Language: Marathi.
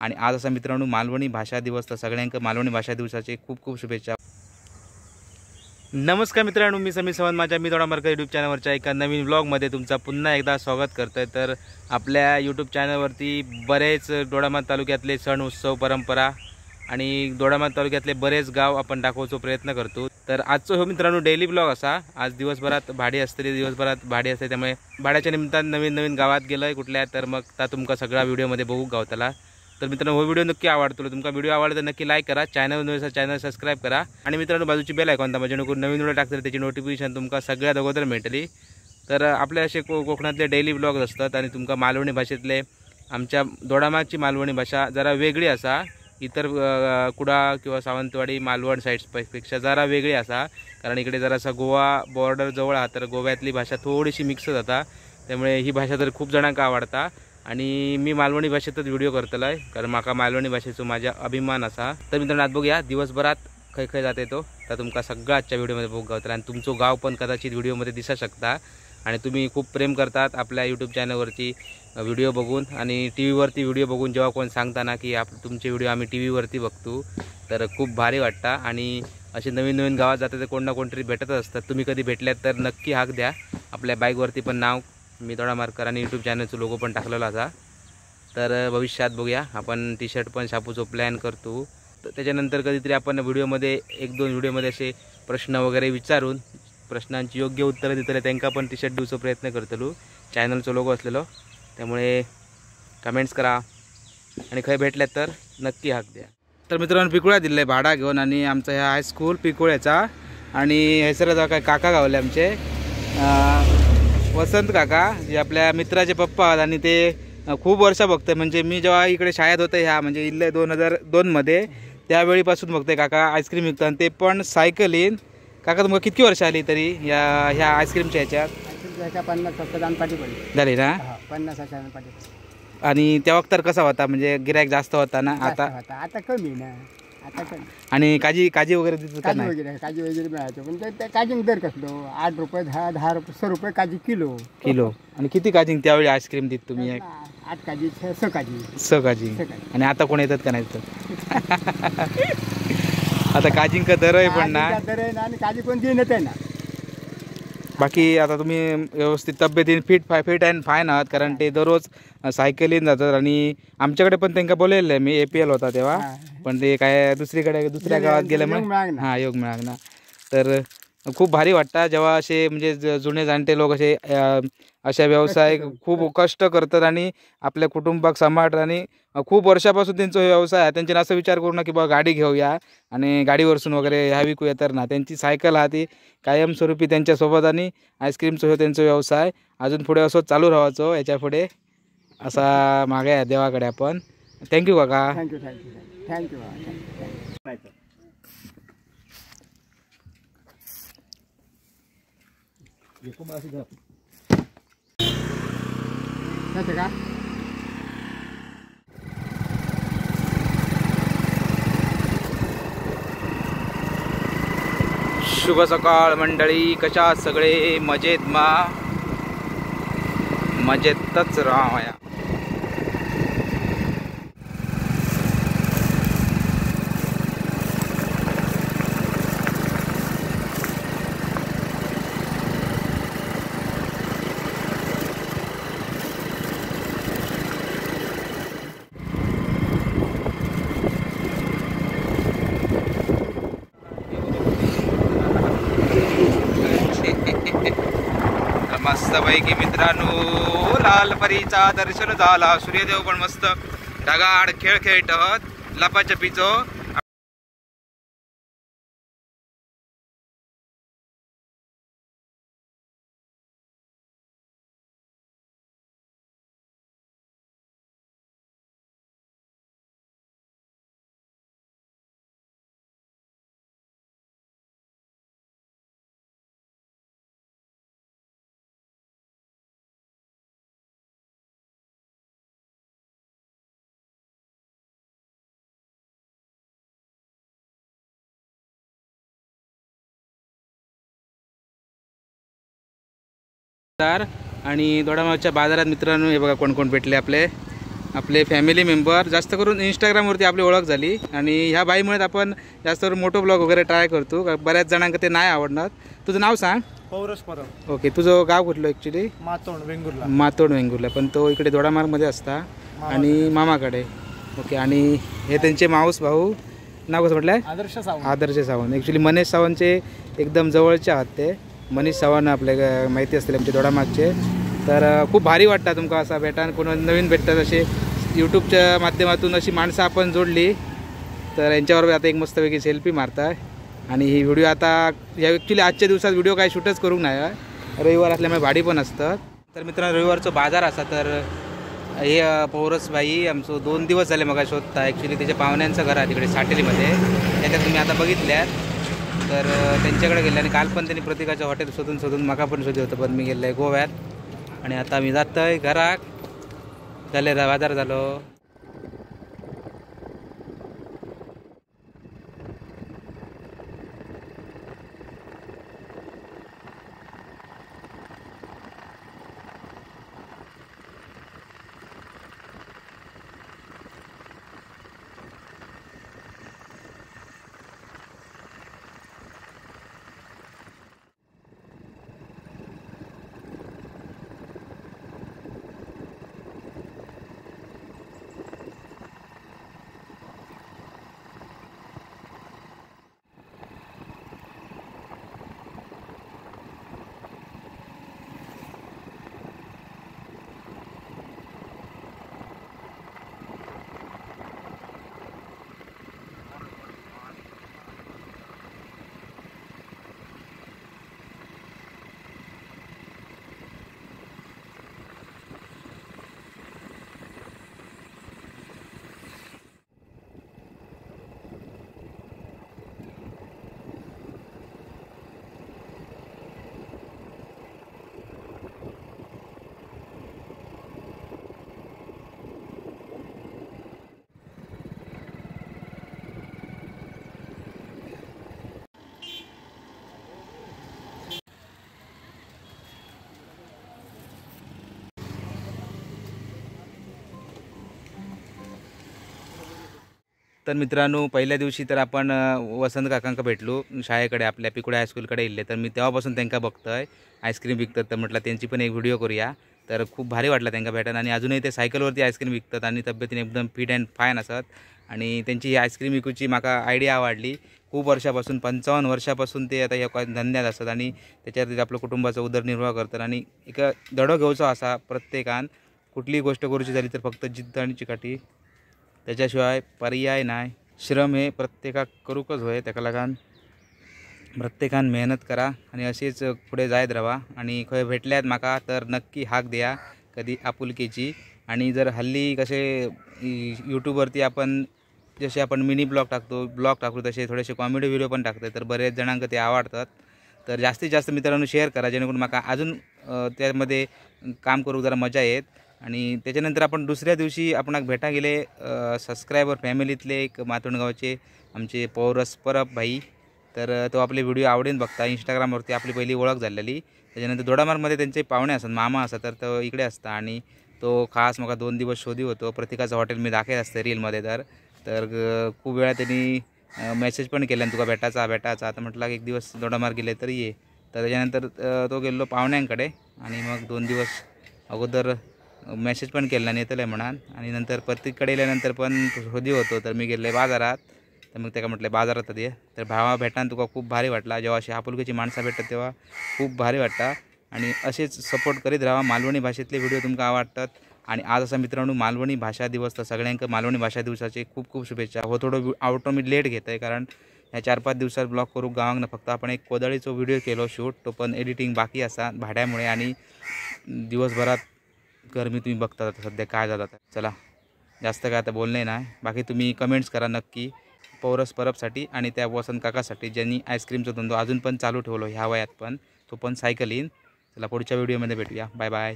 आणि आज असा मित्रांनो मालवणी भाषा दिवस, तर सगळ्यांना मालवणी भाषा दिवसाचे खूप खूप शुभेच्छा। नमस्कार मित्रांनो, मी समीर सावंत माझ्या मी दोडामार्कर यूट्यूब चॅनलवरच्या एका नवीन व्लॉगमध्ये तुमचा पुन्हा एकदा स्वागत करतोय। तर आपल्या यूट्यूब चॅनलवरती बरेच दोडामार्ग तालुक्यातले सण उत्सव परंपरा आणि दोडामार्ग तालुक्यातले बरेच गाव आपण दाखवण्याचा प्रयत्न करतो। तर आजचा हो मित्रांनो डेली ब्लॉग असा, आज दिवसभरात भाडी असते, दिवसभरात भाडी असते, त्यामुळे भाड्याच्या निमित्तानं नवीन नवीन गावात गेलोय कुठल्या, तर मग ता तुमका सगळा व्हिडिओमध्ये बघू गावताला। तर मित्रांनो, हो व्हिडिओ नक्की आवडतो, तुमका व्हिडिओ आवडला तर नक्की लाईक करा, चॅनल सबस्क्राईब करा आणि मित्रांनो बाजूची बेल आयकॉन दाबा, जेणेकरून नवीन व्हिडिओ टाकतील त्याची नोटिफिकेशन तुमका सगळ्यात अगोदर भेटली। तर आपले असे कोकणातले डेली ब्लॉग्स असतात आणि तुमका मालवणी भाषेतले आमच्या दोडामार्गची मालवणी भाषा जरा वेगळी असा, इतर कुडा किंवा सावंतवाडी मालवण साईड्सपेक्षा जरा वेगळी असा, कारण इकडे जरासा गोवा बॉर्डर जवळ हा, तर गोव्यातली भाषा थोडीशी मिक्स जाता, त्यामुळे ही भाषा तर खूप जणांका आवडता आणि मी मालवणी भाषेतच व्हिडिओ करतलोय, कारण माका मालवणी भाषेचो माझा अभिमान असा। तर मित्रांनो आज बघूया दिवसभरात खय खय जाते तो, तर तुमका सगळं आजच्या व्हिडिओमध्ये बघू गावतला आणि तुमचं गाव पण कदाचित व्हिडिओमध्ये दिसू शकता। आणि तुम्ही खूप प्रेम करतात आपल्या यूट्यूब चॅनलवरती व्हिडिओ बघून आणि टी व्हीवरती व्हिडिओ बघून, जेव्हा कोण सांगताना की तुमचे व्हिडिओ आम्ही टी व्हीवरती बघतो, तर खूप भारी वाटतं। आणि असे नवीन नवीन गावात जातात तर कोण ना कोणतरी भेटतच असतात, तुम्ही कधी भेटल्यात तर नक्की हाक द्या। आपल्या बाईकवरती पण नाव मी दोडामार्कर आणि यूट्यूब चॅनलचं लोगो पण टाकलेला असा। तर भविष्यात बघूया आपण टी शर्ट पण छापूचो प्लॅन करतो। तर त्याच्यानंतर कधीतरी आपण व्हिडिओमध्ये एक दोन व्हिडिओमध्ये असे प्रश्न वगैरे विचारून प्रश्नांची योग्य उत्तरं देतले त्यांना पण टी शर्ट देऊचा प्रयत्न करतलो, चॅनलचा लोगो असलेलो, त्यामुळे कमेंट्स करा आणि खय भेटल्यात तर नक्की हाक द्या। तर मित्रांनो पिकुळ्या दिलं आहे भाडा घेऊन, आणि आमचा ह्या हायस्कूल पिकुळ्याचा, आणि हैसराचा काय काका गावले आमचे वसंत काका, जे आपल्या मित्राचे पप्पा आहेत आणि ते खूप वर्ष बघते, म्हणजे मी जेव्हा इकडे शाळेत होते ह्या म्हणजे इल्ले 2002 मध्ये, त्यावेळीपासून बघते काका आईस्क्रीम विकतो, आणि ते पण सायकलीन। काका तुम्हाला किती वर्ष आली तरी ह्या आईस्क्रीमच्या ह्याच्यात? 50 वर्ष झाली ना? 50 वर्षांपाठी। आणि त्या वक्त तर कसा होता, म्हणजे गिरायक जास्त होता ना? आता कमी ना, आता कमी। आणि काजी वगैरे देतात का? काजी वगैरे मिळायचं, पण त्या काजिंग दर कसलो 8 रुपये 10 रुपये 6 रुपये काजी किलो। आणि किती काजिंग त्यावेळी आईस्क्रीम देत तुम्ही? 8 काजी 6 काजी 6 काजी। आणि आता कोण येतात का नाही आता काजिंग का दर आहे पण ना, दर आहे ना, आणि काजी कोण देत आहे ना। बाकी आता तुम्ही व्यवस्थित तब्येतीने फिट अँड फाईन आहात, कारण ते दररोज सायकलीन जातात। आणि आमच्याकडे पण त्यांना बोललेलं आहे मी, APL होता तेव्हा, पण ते काय दुसऱ्या गावात गेल्यामुळे हां योग मिळाला ना। तर खूप भारी वाटतं जेव्हा असे म्हणजे जुने जाणते लोक अशा व्यवसाय खूप कष्ट करतात आणि आपल्या कुटुंबाक सांभाळतात, आणि खूप वर्षापासून त्यांचा व्यवसाय आहे। त्यांचे असं विचार करू ना की बाबा गाडी घेऊया आणि गाडीवरसून वगैरे ह्या विकूया, तर ना त्यांची सायकल हा ती कायमस्वरूपी त्यांच्यासोबत, आणि आईस्क्रीमचं त्यांचा व्यवसाय अजून पुढे असं चालू राहायचो याच्या पुढे, असा मागे आहे देवाकडे आपण। थँक्यू काका। थँक्यू। का शुभ सकाळ मंडळी, कशा सगळे मजेत? मजेतच राहा। मस्तपैकी मित्रांनो लालपरीचा दर्शन झाला, सूर्यदेव पण मस्त ढगाळ खेळ खेळत लपाछपीचो। आणि दोडामार्गच्या बाजारात मित्रांनो हे बघा कोण कोण भेटले आपले। आपले फॅमिली मेंबर, जास्त करून इंस्टाग्रामवरती आपली ओळख झाली आणि ह्या बाईमुळे आपण जास्त करून मोठो ब्लॉग वगैरे ट्राय करतो. बऱ्याच जणांना ते नाही आवडणार. तुझं नाव सांग. पौरस परब. ओके, तुझं गाव कुठलं ॲक्च्युली? मातोंड वेंगुर्ला. मातोंड वेंगुर्ला, पण तो इकडे दोडामार्गमध्ये असता आणि मामाकडे. ओके, आणि हे त्यांचे माऊस भाऊ, नाव कसं म्हटलं आहे? आदर्श सावंत. आदर्श सावंत. ॲक्च्युली मनीष सावंतचे एकदम जवळचे आहात ते. मनीष सावंत आपल्या माहिती असतील आमचे दोडामागचे. तर खूप भारी वाटतं तुमका असा भेटान, कोण नवीन भेटतात असे यूट्यूबच्या माध्यमातून अशी माणसं आपण जोडली. तर यांच्याबरोबर आता एक मस्तपैकी सेल्फी मारताय आणि ही व्हिडिओ आता ॲक्च्युली आजच्या दिवसात व्हिडिओ काय शूटच करू नये, रविवार असल्यामुळे भाडी पण असतात. तर मित्रांनो, रविवारचं बाजार असा. तर हे पौरस बाई आमचं 2 दिवस झाले मग शोधता. ॲक्च्युली त्याच्या पाहुण्यांचं घर आहे तिकडे साटेलीमध्ये, त्याच्यात तुम्ही आता बघितल्यात. तर त्यांच्याकडे गेले आणि काल पण त्यांनी प्रत्येकाचं हॉटेल शोधून मका पण शोधलं होतं, पण मी गेलो आहे गोव्यात. आणि आता मी जातो आहे घरात. झाले बाजार झालो. तर मित्रांनो, पहिल्या दिवशी तर आपण वसंत काकांका भेटलो शाळेकडे, आपल्या पिकुडे हायस्कूलकडे इल्ले. तर मी तेव्हापासून त्यांना बघतोय आईस्क्रीम विकतात. तर म्हटलं त्यांची पण एक व्हिडिओ करूया. तर खूप भारी वाटलं त्यांना भेटान. आणि अजूनही ते सायकलवरती आईस्क्रीम विकतात आणि तब्येतीने एकदम फिट अँड फाईन असतात. आणि त्यांची ही आईस्क्रीम विकूची माका आयडिया आवडली. खूप वर्षापासून 55 वर्षापासून ते आता या धंद्यात असतात आणि त्याच्यात आपलं कुटुंबाचा उदरनिर्वाह करतात. आणि एक धडो घेऊचा असा प्रत्येकान, कुठलीही गोष्ट करूची झाली तर फक्त जिद्द आणि चिकाटी, त्याच्याशिवाय पर्याय नाही. श्रम हे प्रत्येकाक करूकच होय. त्याका लागून प्रत्येकान मेहनत करा आणि अशीच पुढे जायत राहा. आणि खंय भेटल्यात माका तर नक्की हाक द्या कधी आपुलकीची. आणि जर हल्ली कसे यूट्यूबवरती आपण जसे आपण मिनी ब्लॉग टाकतो तसे थोडेसे कॉमेडी व्हिडिओ पण टाकतो. तर बरेच जणांना ते आवडतात. तर जास्तीत जास्त मित्रांनो शेअर करा, जेणेकरून माका अजून त्यामध्ये काम करू जरा मजा येत. आणि त्याच्यानंतर आपण दुसऱ्या दिवशी आपण भेटा गेले सबस्क्रायबर फॅमिलीतले एक मातोंडगावचे आमचे पौरस परब भाई. तर तो आपले व्हिडिओ आवडेन बघता. इंस्टाग्रामवरती आपली पहिली ओळख झालेली. त्याच्यानंतर दोडामार्गमध्ये त्यांचे पाहुणे असतात, मामा असतात, तर तो इकडे असता. आणि तो खास मग 2 दिवस शोधी होतो. प्रत्येकाचं हॉटेल मी दाखवत असतं रीलमध्ये. तर खूप वेळा त्यांनी मेसेज पण केला तुका भेटायचा. आता म्हटलं एक दिवस दोडामार्ग गेले तर ये. तर त्याच्यानंतर तो गेलो पाहुण्यांकडे आणि मग 2 दिवस अगोदर मेसेज पण केला नाही येतलं म्हणान. आणि नंतर प्रत्येककडे गेल्यानंतर पण शोधी होतो. तर मी गेले बाजारात. तर मग त्याला म्हटलं बाजारात ये. तर भावा भेटान तुका खूप भारी वाटला. जेव्हा अशी आपुलकीची माणसं भेटतात तेव्हा खूप भारी वाटतं. आणि असेच सपोर्ट करीत राहा. मालवणी भाषेतले व्हिडिओ तुमका आवडतात. आणि आज असा मित्रांनो मालवणी भाषा दिवस, तर सगळ्यांना मालवणी भाषा दिवसाचे खूप खूप शुभेच्छा. हो, थोडं आउटो मी लेट घेत आहे, कारण ह्या 4-5 दिवसात ब्लॉग करू गावांना. फक्त आपण एक कोदळीचा व्हिडिओ केलो शूट, तो पण एडिटिंग बाकी असा भाड्यामुळे. आणि दिवसभरात गरमी तुम्ही बघता आता सध्या काय जातात. चला जास्त काय आता बोलणे नाही. बाकी तुम्ही कमेंट्स करा नक्की पौरस परबसाठी आणि त्या वसंत काकासाठी, ज्यांनी आईस्क्रीमचा धंदो अजून पण चालू ठेवलो ह्या वयात पण, तो पण सायकल येईन. चला पुढच्या व्हिडिओमध्ये भेटूया. Bye bye.